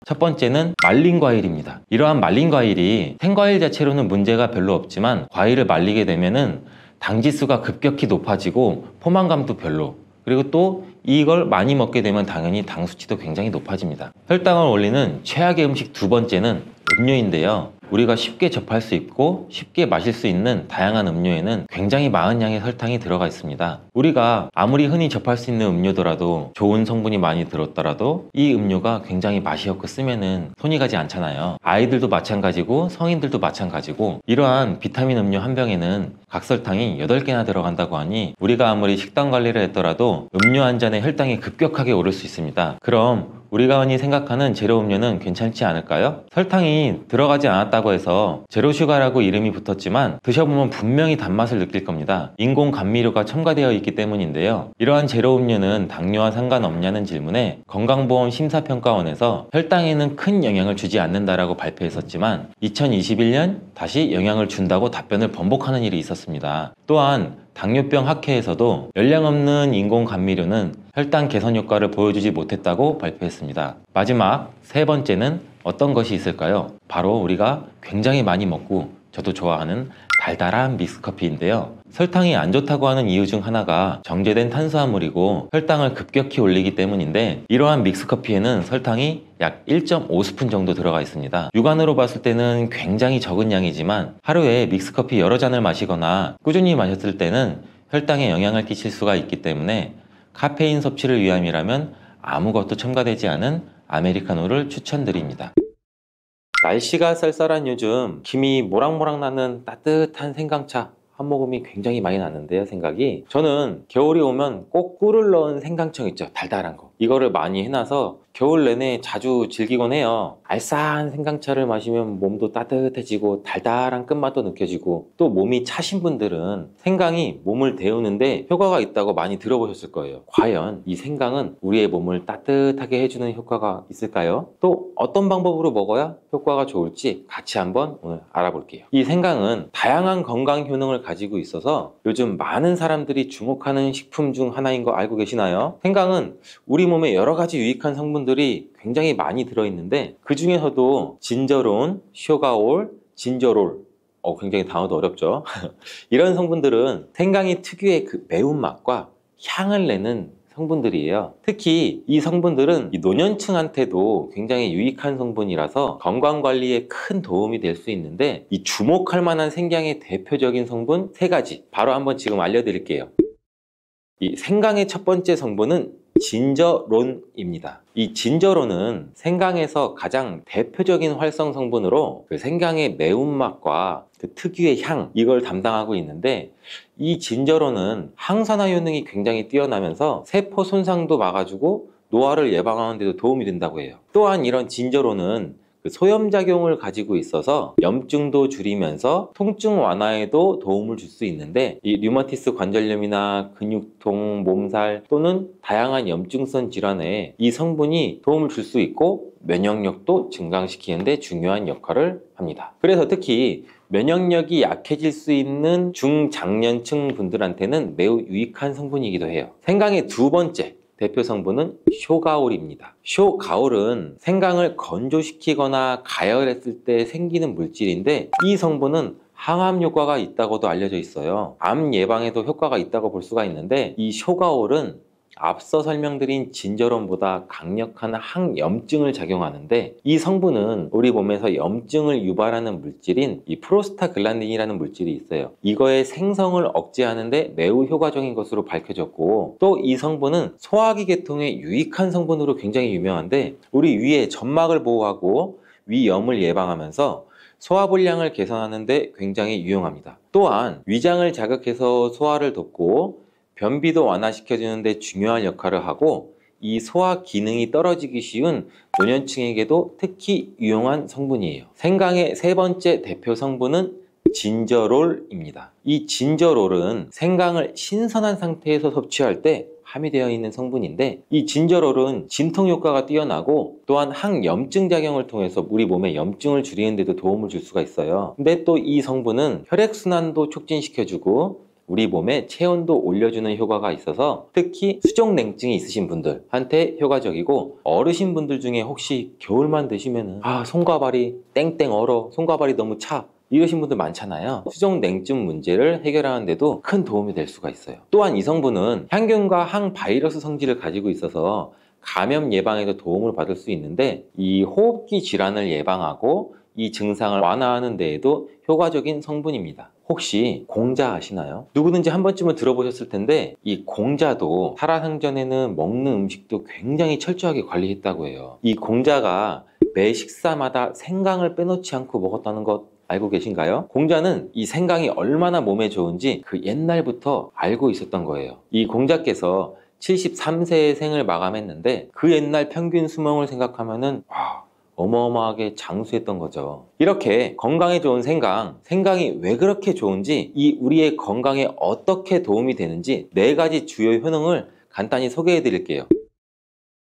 첫 번째는 말린 과일입니다. 이러한 말린 과일이 생과일 자체로는 문제가 별로 없지만 과일을 말리게 되면은 당지수가 급격히 높아지고 포만감도 별로, 그리고 또 이걸 많이 먹게 되면 당연히 당 수치도 굉장히 높아집니다. 혈당을 올리는 최악의 음식 2번째는 음료인데요. 우리가 쉽게 접할 수 있고 쉽게 마실 수 있는 다양한 음료에는 굉장히 많은 양의 설탕이 들어가 있습니다. 우리가 아무리 흔히 접할 수 있는 음료더라도 좋은 성분이 많이 들었더라도 이 음료가 굉장히 맛이 없고 쓰면은 손이 가지 않잖아요. 아이들도 마찬가지고 성인들도 마찬가지고 이러한 비타민 음료 한 병에는 각설탕이 8개나 들어간다고 하니 우리가 아무리 식단 관리를 했더라도 음료 한 잔에 혈당이 급격하게 오를 수 있습니다. 그럼 우리가 흔히 생각하는 제로 음료는 괜찮지 않을까요? 설탕이 들어가지 않았다고 해서 제로슈가라고 이름이 붙었지만 드셔보면 분명히 단맛을 느낄 겁니다. 인공 감미료가 첨가되어 있기 때문인데요. 이러한 제로 음료는 당뇨와 상관없냐는 질문에 건강보험심사평가원에서 혈당에는 큰 영향을 주지 않는다라고 발표했었지만 2021년 다시 영향을 준다고 답변을 번복하는 일이 있었습니다. 또한 당뇨병 학회에서도 열량 없는 인공 감미료는 혈당 개선 효과를 보여주지 못했다고 발표했습니다. 마지막 3번째는 어떤 것이 있을까요? 바로 우리가 굉장히 많이 먹고 저도 좋아하는 달달한 믹스커피인데요. 설탕이 안 좋다고 하는 이유 중 하나가 정제된 탄수화물이고 혈당을 급격히 올리기 때문인데 이러한 믹스커피에는 설탕이 약 1.5스푼 정도 들어가 있습니다. 육안으로 봤을 때는 굉장히 적은 양이지만 하루에 믹스커피 여러 잔을 마시거나 꾸준히 마셨을 때는 혈당에 영향을 끼칠 수가 있기 때문에 카페인 섭취를 위함이라면 아무것도 첨가되지 않은 아메리카노를 추천드립니다. 날씨가 쌀쌀한 요즘 김이 모락모락 나는 따뜻한 생강차 한 모금이 굉장히 많이 나는데요. 생각이 저는 겨울이 오면 꼭 꿀을 넣은 생강청 있죠, 달달한 거, 이거를 많이 해놔서 겨울 내내 자주 즐기곤 해요. 알싸한 생강차를 마시면 몸도 따뜻해지고 달달한 끝맛도 느껴지고 또 몸이 차신 분들은 생강이 몸을 데우는데 효과가 있다고 많이 들어보셨을 거예요. 과연 이 생강은 우리의 몸을 따뜻하게 해주는 효과가 있을까요? 또 어떤 방법으로 먹어야 효과가 좋을지 같이 한번 오늘 알아볼게요. 이 생강은 다양한 건강 효능을 가지고 있어서 요즘 많은 사람들이 주목하는 식품 중 하나인 거 알고 계시나요? 생강은 우리 몸에 여러 가지 유익한 성분들이 굉장히 많이 들어있는데 그 중에서도 진저론, 쇼가올, 진저롤, 굉장히 단어도 어렵죠. 이런 성분들은 생강이 특유의 그 매운맛과 향을 내는 성분들이에요. 특히 이 성분들은 이 노년층한테도 굉장히 유익한 성분이라서 건강관리에 큰 도움이 될 수 있는데 이 주목할 만한 생강의 대표적인 성분 3가지 바로 한번 지금 알려드릴게요. 이 생강의 첫 번째 성분은 진저론입니다. 이 진저론은 생강에서 가장 대표적인 활성 성분으로 그 생강의 매운맛과 그 특유의 향, 이걸 담당하고 있는데, 이 진저론은 항산화 효능이 굉장히 뛰어나면서 세포 손상도 막아주고 노화를 예방하는 데도 도움이 된다고 해요. 또한 이런 진저론은 그 소염작용을 가지고 있어서 염증도 줄이면서 통증 완화에도 도움을 줄 수 있는데, 이 류마티스 관절염이나 근육통, 몸살 또는 다양한 염증성 질환에 이 성분이 도움을 줄 수 있고 면역력도 증강시키는 데 중요한 역할을 합니다. 그래서 특히 면역력이 약해질 수 있는 중장년층 분들한테는 매우 유익한 성분이기도 해요. 생강의 두 번째 대표 성분은 쇼가올입니다. 쇼가올은 생강을 건조시키거나 가열했을 때 생기는 물질인데, 이 성분은 항암 효과가 있다고도 알려져 있어요. 암 예방에도 효과가 있다고 볼 수가 있는데, 이 쇼가올은 앞서 설명드린 진저론보다 강력한 항염증을 작용하는데, 이 성분은 우리 몸에서 염증을 유발하는 물질인 이 프로스타글란딘이라는 물질이 있어요. 이거의 생성을 억제하는데 매우 효과적인 것으로 밝혀졌고, 또 이 성분은 소화기 계통에 유익한 성분으로 굉장히 유명한데, 우리 위의 점막을 보호하고 위염을 예방하면서 소화불량을 개선하는 데 굉장히 유용합니다. 또한 위장을 자극해서 소화를 돕고 변비도 완화시켜주는 데 중요한 역할을 하고, 이 소화 기능이 떨어지기 쉬운 노년층에게도 특히 유용한 성분이에요. 생강의 세 번째 대표 성분은 진저롤입니다. 이 진저롤은 생강을 신선한 상태에서 섭취할 때 함유되어 있는 성분인데, 이 진저롤은 진통 효과가 뛰어나고 또한 항염증 작용을 통해서 우리 몸의 염증을 줄이는 데도 도움을 줄 수가 있어요. 근데 또 이 성분은 혈액순환도 촉진시켜주고 우리 몸의 체온도 올려주는 효과가 있어서 특히 수족냉증이 있으신 분들한테 효과적이고, 어르신 분들 중에 혹시 겨울만 되시면은 손과 발이 땡땡 얼어, 손과 발이 너무 차, 이러신 분들 많잖아요. 수족냉증 문제를 해결하는 데도 큰 도움이 될 수가 있어요. 또한 이 성분은 향균과 항바이러스 성질을 가지고 있어서 감염 예방에도 도움을 받을 수 있는데, 이 호흡기 질환을 예방하고 이 증상을 완화하는 데에도 효과적인 성분입니다. 혹시 공자 아시나요? 누구든지 한 번쯤은 들어보셨을 텐데, 이 공자도 살아생전에는 먹는 음식도 굉장히 철저하게 관리했다고 해요. 이 공자가 매 식사마다 생강을 빼놓지 않고 먹었다는 것 알고 계신가요? 공자는 이 생강이 얼마나 몸에 좋은지 그 옛날부터 알고 있었던 거예요. 이 공자께서 73세의 생을 마감했는데, 그 옛날 평균 수명을 생각하면은 어마어마하게 장수했던 거죠. 이렇게 건강에 좋은 생강이 왜 그렇게 좋은지, 이 우리의 건강에 어떻게 도움이 되는지 4가지 주요 효능을 간단히 소개해 드릴게요.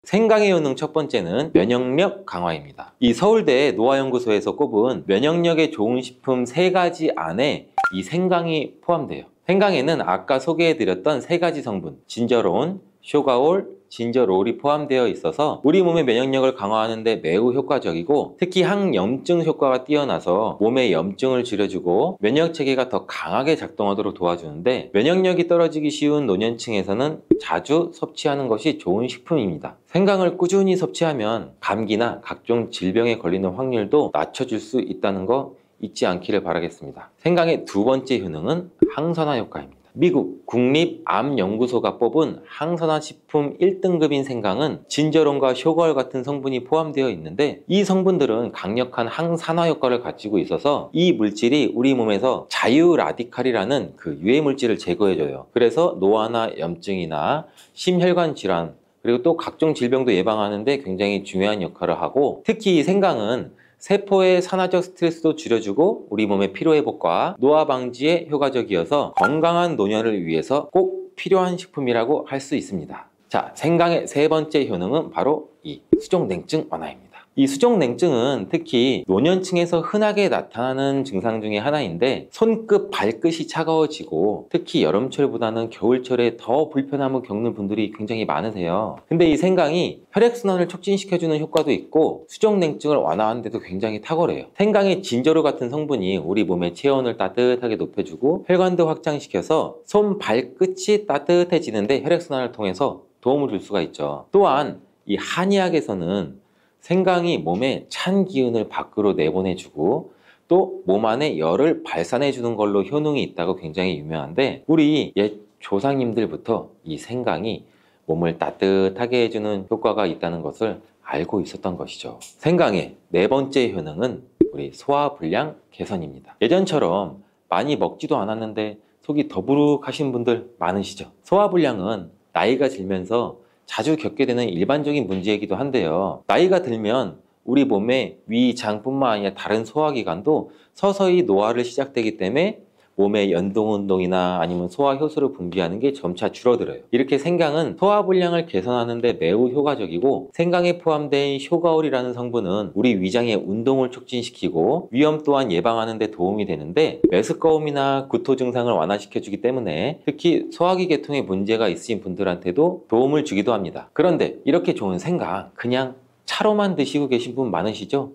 생강의 효능 첫 번째는 면역력 강화입니다. 이 서울대 노화연구소에서 꼽은 면역력에 좋은 식품 3가지 안에 이 생강이 포함돼요. 생강에는 아까 소개해 드렸던 3가지 성분, 진저론, 쇼가올, 진저롤이 포함되어 있어서 우리 몸의 면역력을 강화하는 데 매우 효과적이고, 특히 항염증 효과가 뛰어나서 몸의 염증을 줄여주고 면역체계가 더 강하게 작동하도록 도와주는데, 면역력이 떨어지기 쉬운 노년층에서는 자주 섭취하는 것이 좋은 식품입니다. 생강을 꾸준히 섭취하면 감기나 각종 질병에 걸리는 확률도 낮춰줄 수 있다는 거 잊지 않기를 바라겠습니다. 생강의 두 번째 효능은 항산화 효과입니다. 미국 국립암연구소가 뽑은 항산화 식품 1등급인 생강은 진저론과 쇼가올 같은 성분이 포함되어 있는데, 이 성분들은 강력한 항산화 효과를 가지고 있어서 이 물질이 우리 몸에서 자유 라디칼이라는 그 유해 물질을 제거해줘요. 그래서 노화나 염증이나 심혈관 질환, 그리고 또 각종 질병도 예방하는데 굉장히 중요한 역할을 하고, 특히 이 생강은 세포의 산화적 스트레스도 줄여주고 우리 몸의 피로회복과 노화 방지에 효과적이어서 건강한 노년을 위해서 꼭 필요한 식품이라고 할 수 있습니다. 자, 생강의 세 번째 효능은 바로 이 수족냉증 완화입니다. 이 수족냉증은 특히 노년층에서 흔하게 나타나는 증상 중에 하나인데, 손끝, 발끝이 차가워지고 특히 여름철보다는 겨울철에 더 불편함을 겪는 분들이 굉장히 많으세요. 근데 이 생강이 혈액순환을 촉진시켜주는 효과도 있고 수족냉증을 완화하는 데도 굉장히 탁월해요. 생강의 진저로 같은 성분이 우리 몸의 체온을 따뜻하게 높여주고 혈관도 확장시켜서 손, 발끝이 따뜻해지는데 혈액순환을 통해서 도움을 줄 수가 있죠. 또한 이 한의학에서는 생강이 몸에 찬 기운을 밖으로 내보내주고 또 몸 안에 열을 발산해주는 걸로 효능이 있다고 굉장히 유명한데, 우리 옛 조상님들부터 이 생강이 몸을 따뜻하게 해주는 효과가 있다는 것을 알고 있었던 것이죠. 생강의 네 번째 효능은 우리 소화불량 개선입니다. 예전처럼 많이 먹지도 않았는데 속이 더부룩하신 분들 많으시죠? 소화불량은 나이가 들면서 자주 겪게 되는 일반적인 문제이기도 한데요. 나이가 들면 우리 몸의 위, 장뿐만 아니라 다른 소화기관도 서서히 노화를 시작되기 때문에 몸의 연동운동이나 아니면 소화효소를 분비하는 게 점차 줄어들어요. 이렇게 생강은 소화불량을 개선하는 데 매우 효과적이고, 생강에 포함된 효가올이라는 성분은 우리 위장의 운동을 촉진시키고 위염 또한 예방하는 데 도움이 되는데, 메스꺼움이나 구토 증상을 완화시켜주기 때문에 특히 소화기 계통에 문제가 있으신 분들한테도 도움을 주기도 합니다. 그런데 이렇게 좋은 생강 그냥 차로만 드시고 계신 분 많으시죠?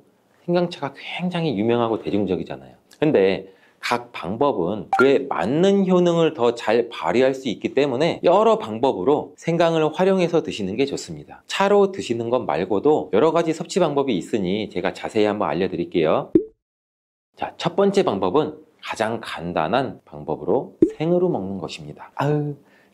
생강차가 굉장히 유명하고 대중적이잖아요. 근데 각 방법은 그에 맞는 효능을 더 잘 발휘할 수 있기 때문에 여러 방법으로 생강을 활용해서 드시는 게 좋습니다. 차로 드시는 것 말고도 여러 가지 섭취 방법이 있으니 제가 자세히 한번 알려드릴게요. 자, 첫 번째 방법은 가장 간단한 방법으로 생으로 먹는 것입니다.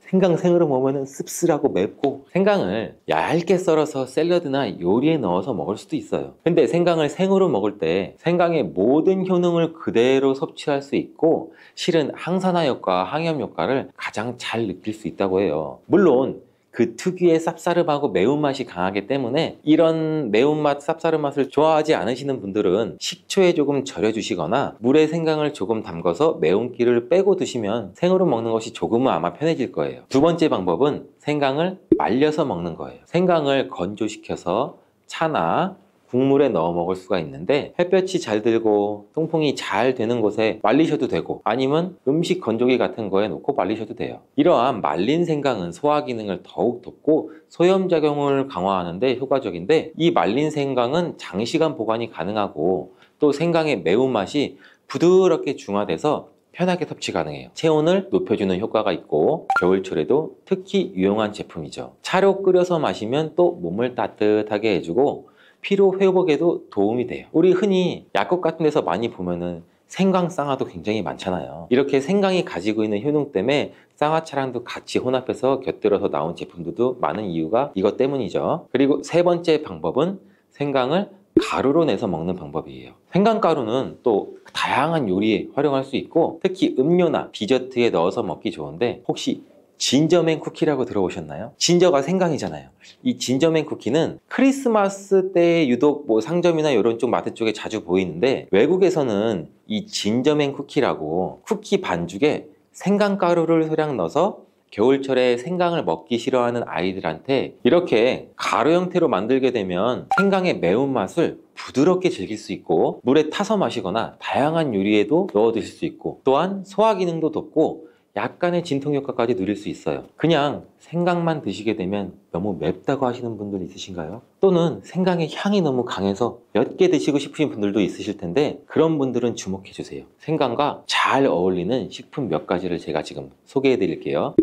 생강 생으로 먹으면 씁쓸하고 맵고, 생강을 얇게 썰어서 샐러드나 요리에 넣어서 먹을 수도 있어요. 근데 생강을 생으로 먹을 때 생강의 모든 효능을 그대로 섭취할 수 있고, 실은 항산화 효과, 항염 효과를 가장 잘 느낄 수 있다고 해요. 물론 그 특유의 쌉싸름하고 매운맛이 강하기 때문에 이런 매운맛, 쌉싸름 맛을 좋아하지 않으시는 분들은 식초에 조금 절여주시거나 물에 생강을 조금 담가서 매운기를 빼고 드시면 생으로 먹는 것이 조금은 아마 편해질 거예요. 두 번째 방법은 생강을 말려서 먹는 거예요. 생강을 건조시켜서 차나 국물에 넣어 먹을 수가 있는데, 햇볕이 잘 들고 통풍이 잘 되는 곳에 말리셔도 되고, 아니면 음식 건조기 같은 거에 놓고 말리셔도 돼요. 이러한 말린 생강은 소화 기능을 더욱 돕고 소염작용을 강화하는 데 효과적인데, 이 말린 생강은 장시간 보관이 가능하고 또 생강의 매운맛이 부드럽게 중화돼서 편하게 섭취 가능해요. 체온을 높여주는 효과가 있고 겨울철에도 특히 유용한 제품이죠. 차로 끓여서 마시면 또 몸을 따뜻하게 해주고 피로 회복에도 도움이 돼요. 우리 흔히 약국 같은 데서 많이 보면은 생강 쌍화도 굉장히 많잖아요. 이렇게 생강이 가지고 있는 효능 때문에 쌍화차랑도 같이 혼합해서 곁들여서 나온 제품들도 많은 이유가 이것 때문이죠. 그리고 세 번째 방법은 생강을 가루로 내서 먹는 방법이에요. 생강가루는 또 다양한 요리에 활용할 수 있고, 특히 음료나 디저트에 넣어서 먹기 좋은데, 혹시 진저맨 쿠키라고 들어보셨나요? 진저가 생강이잖아요. 이 진저맨 쿠키는 크리스마스 때 유독 상점이나 이런 쪽 마트 쪽에 자주 보이는데, 외국에서는 이 진저맨 쿠키라고 쿠키 반죽에 생강가루를 소량 넣어서 겨울철에 생강을 먹기 싫어하는 아이들한테 이렇게 가루 형태로 만들게 되면 생강의 매운맛을 부드럽게 즐길 수 있고, 물에 타서 마시거나 다양한 요리에도 넣어 드실 수 있고, 또한 소화 기능도 돕고 약간의 진통 효과까지 누릴 수 있어요. 그냥 생강만 드시게 되면 너무 맵다고 하시는 분들 있으신가요? 또는 생강의 향이 너무 강해서 몇 개 드시고 싶으신 분들도 있으실 텐데, 그런 분들은 주목해 주세요. 생강과 잘 어울리는 식품 몇 가지를 제가 지금 소개해 드릴게요.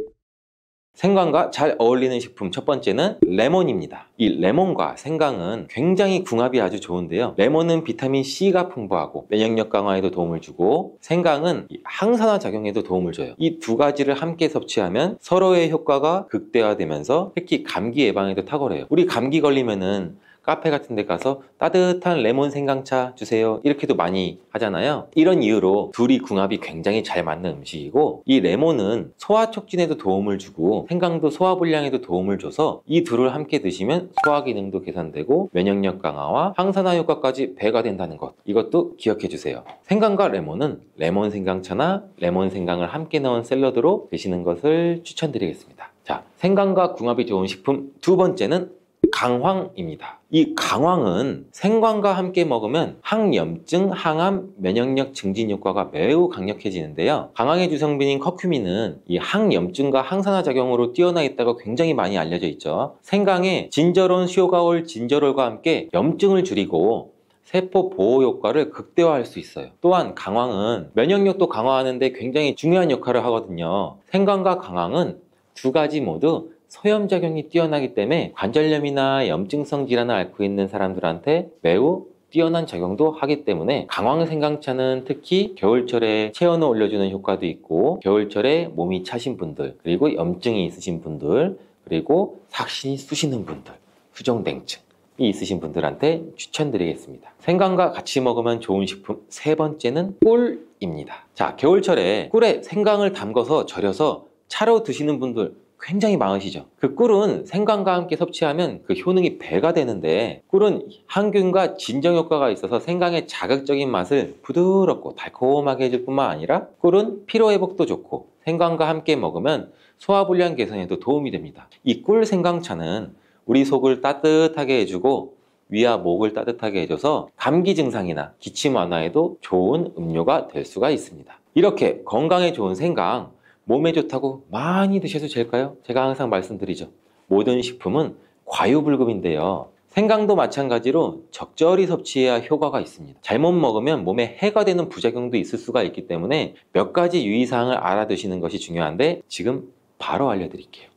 생강과 잘 어울리는 식품 첫 번째는 레몬입니다. 이 레몬과 생강은 굉장히 궁합이 아주 좋은데요. 레몬은 비타민 C가 풍부하고 면역력 강화에도 도움을 주고, 생강은 항산화 작용에도 도움을 줘요. 이 두 가지를 함께 섭취하면 서로의 효과가 극대화되면서 특히 감기 예방에도 탁월해요. 우리 감기 걸리면은 카페 같은 데 가서 따뜻한 레몬 생강차 주세요 이렇게도 많이 하잖아요. 이런 이유로 둘이 궁합이 굉장히 잘 맞는 음식이고, 이 레몬은 소화 촉진에도 도움을 주고 생강도 소화 불량에도 도움을 줘서 이 둘을 함께 드시면 소화 기능도 개선되고 면역력 강화와 항산화 효과까지 배가 된다는 것, 이것도 기억해 주세요. 생강과 레몬은 레몬 생강차나 레몬 생강을 함께 넣은 샐러드로 드시는 것을 추천드리겠습니다. 자, 생강과 궁합이 좋은 식품 두 번째는 강황입니다. 이 강황은 생강과 함께 먹으면 항염증, 항암, 면역력 증진 효과가 매우 강력해지는데요. 강황의 주성분인 커큐민은 이 항염증과 항산화 작용으로 뛰어나 있다고 굉장히 많이 알려져 있죠. 생강에 진저론, 쇼가올, 진저롤과 함께 염증을 줄이고 세포 보호 효과를 극대화할 수 있어요. 또한 강황은 면역력도 강화하는데 굉장히 중요한 역할을 하거든요. 생강과 강황은 두 가지 모두 소염작용이 뛰어나기 때문에 관절염이나 염증성 질환을 앓고 있는 사람들한테 매우 뛰어난 작용도 하기 때문에 강황 생강차는 특히 겨울철에 체온을 올려주는 효과도 있고, 겨울철에 몸이 차신 분들, 그리고 염증이 있으신 분들, 그리고 삭신이 쑤시는 분들, 수족냉증이 있으신 분들한테 추천드리겠습니다. 생강과 같이 먹으면 좋은 식품 세 번째는 꿀입니다. 자, 겨울철에 꿀에 생강을 담궈서 절여서 차로 드시는 분들 굉장히 많으시죠. 그 꿀은 생강과 함께 섭취하면 그 효능이 배가 되는데, 꿀은 항균과 진정 효과가 있어서 생강의 자극적인 맛을 부드럽고 달콤하게 해줄 뿐만 아니라 꿀은 피로회복도 좋고 생강과 함께 먹으면 소화불량 개선에도 도움이 됩니다. 이 꿀 생강차는 우리 속을 따뜻하게 해주고 위와 목을 따뜻하게 해줘서 감기 증상이나 기침 완화에도 좋은 음료가 될 수가 있습니다. 이렇게 건강에 좋은 생강, 몸에 좋다고 많이 드셔도 될까요? 제가 항상 말씀드리죠. 모든 식품은 과유불급인데요. 생강도 마찬가지로 적절히 섭취해야 효과가 있습니다. 잘못 먹으면 몸에 해가 되는 부작용도 있을 수가 있기 때문에 몇 가지 유의사항을 알아두시는 것이 중요한데 지금 바로 알려드릴게요.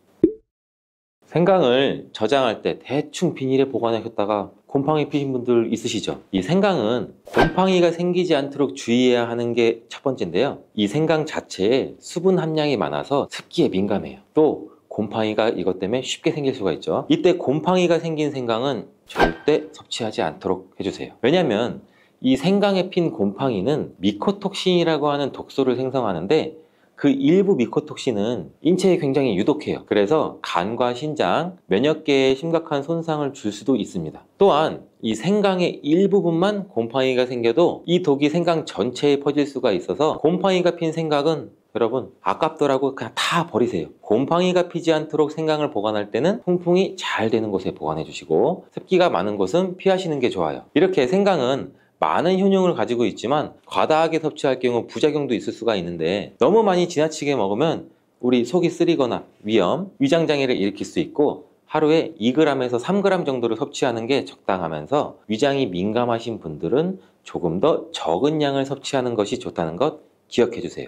생강을 저장할 때 대충 비닐에 보관하셨다가 곰팡이 피신 분들 있으시죠? 이 생강은 곰팡이가 생기지 않도록 주의해야 하는 게 첫 번째인데요. 이 생강 자체에 수분 함량이 많아서 습기에 민감해요. 또 곰팡이가 이것 때문에 쉽게 생길 수가 있죠. 이때 곰팡이가 생긴 생강은 절대 섭취하지 않도록 해주세요. 왜냐하면 이 생강에 핀 곰팡이는 미코톡신이라고 하는 독소를 생성하는데 그 일부 미코톡신은 인체에 굉장히 유독해요. 그래서 간과 신장, 면역계에 심각한 손상을 줄 수도 있습니다. 또한 이 생강의 일부분만 곰팡이가 생겨도 이 독이 생강 전체에 퍼질 수가 있어서 곰팡이가 핀 생강은 여러분 아깝더라고 그냥 다 버리세요. 곰팡이가 피지 않도록 생강을 보관할 때는 통풍이 잘 되는 곳에 보관해 주시고 습기가 많은 곳은 피하시는 게 좋아요. 이렇게 생강은 많은 효능을 가지고 있지만 과다하게 섭취할 경우 부작용도 있을 수가 있는데 너무 많이 지나치게 먹으면 우리 속이 쓰리거나 위염, 위장장애를 일으킬 수 있고 하루에 2g에서 3g 정도를 섭취하는 게 적당하면서 위장이 민감하신 분들은 조금 더 적은 양을 섭취하는 것이 좋다는 것 기억해 주세요.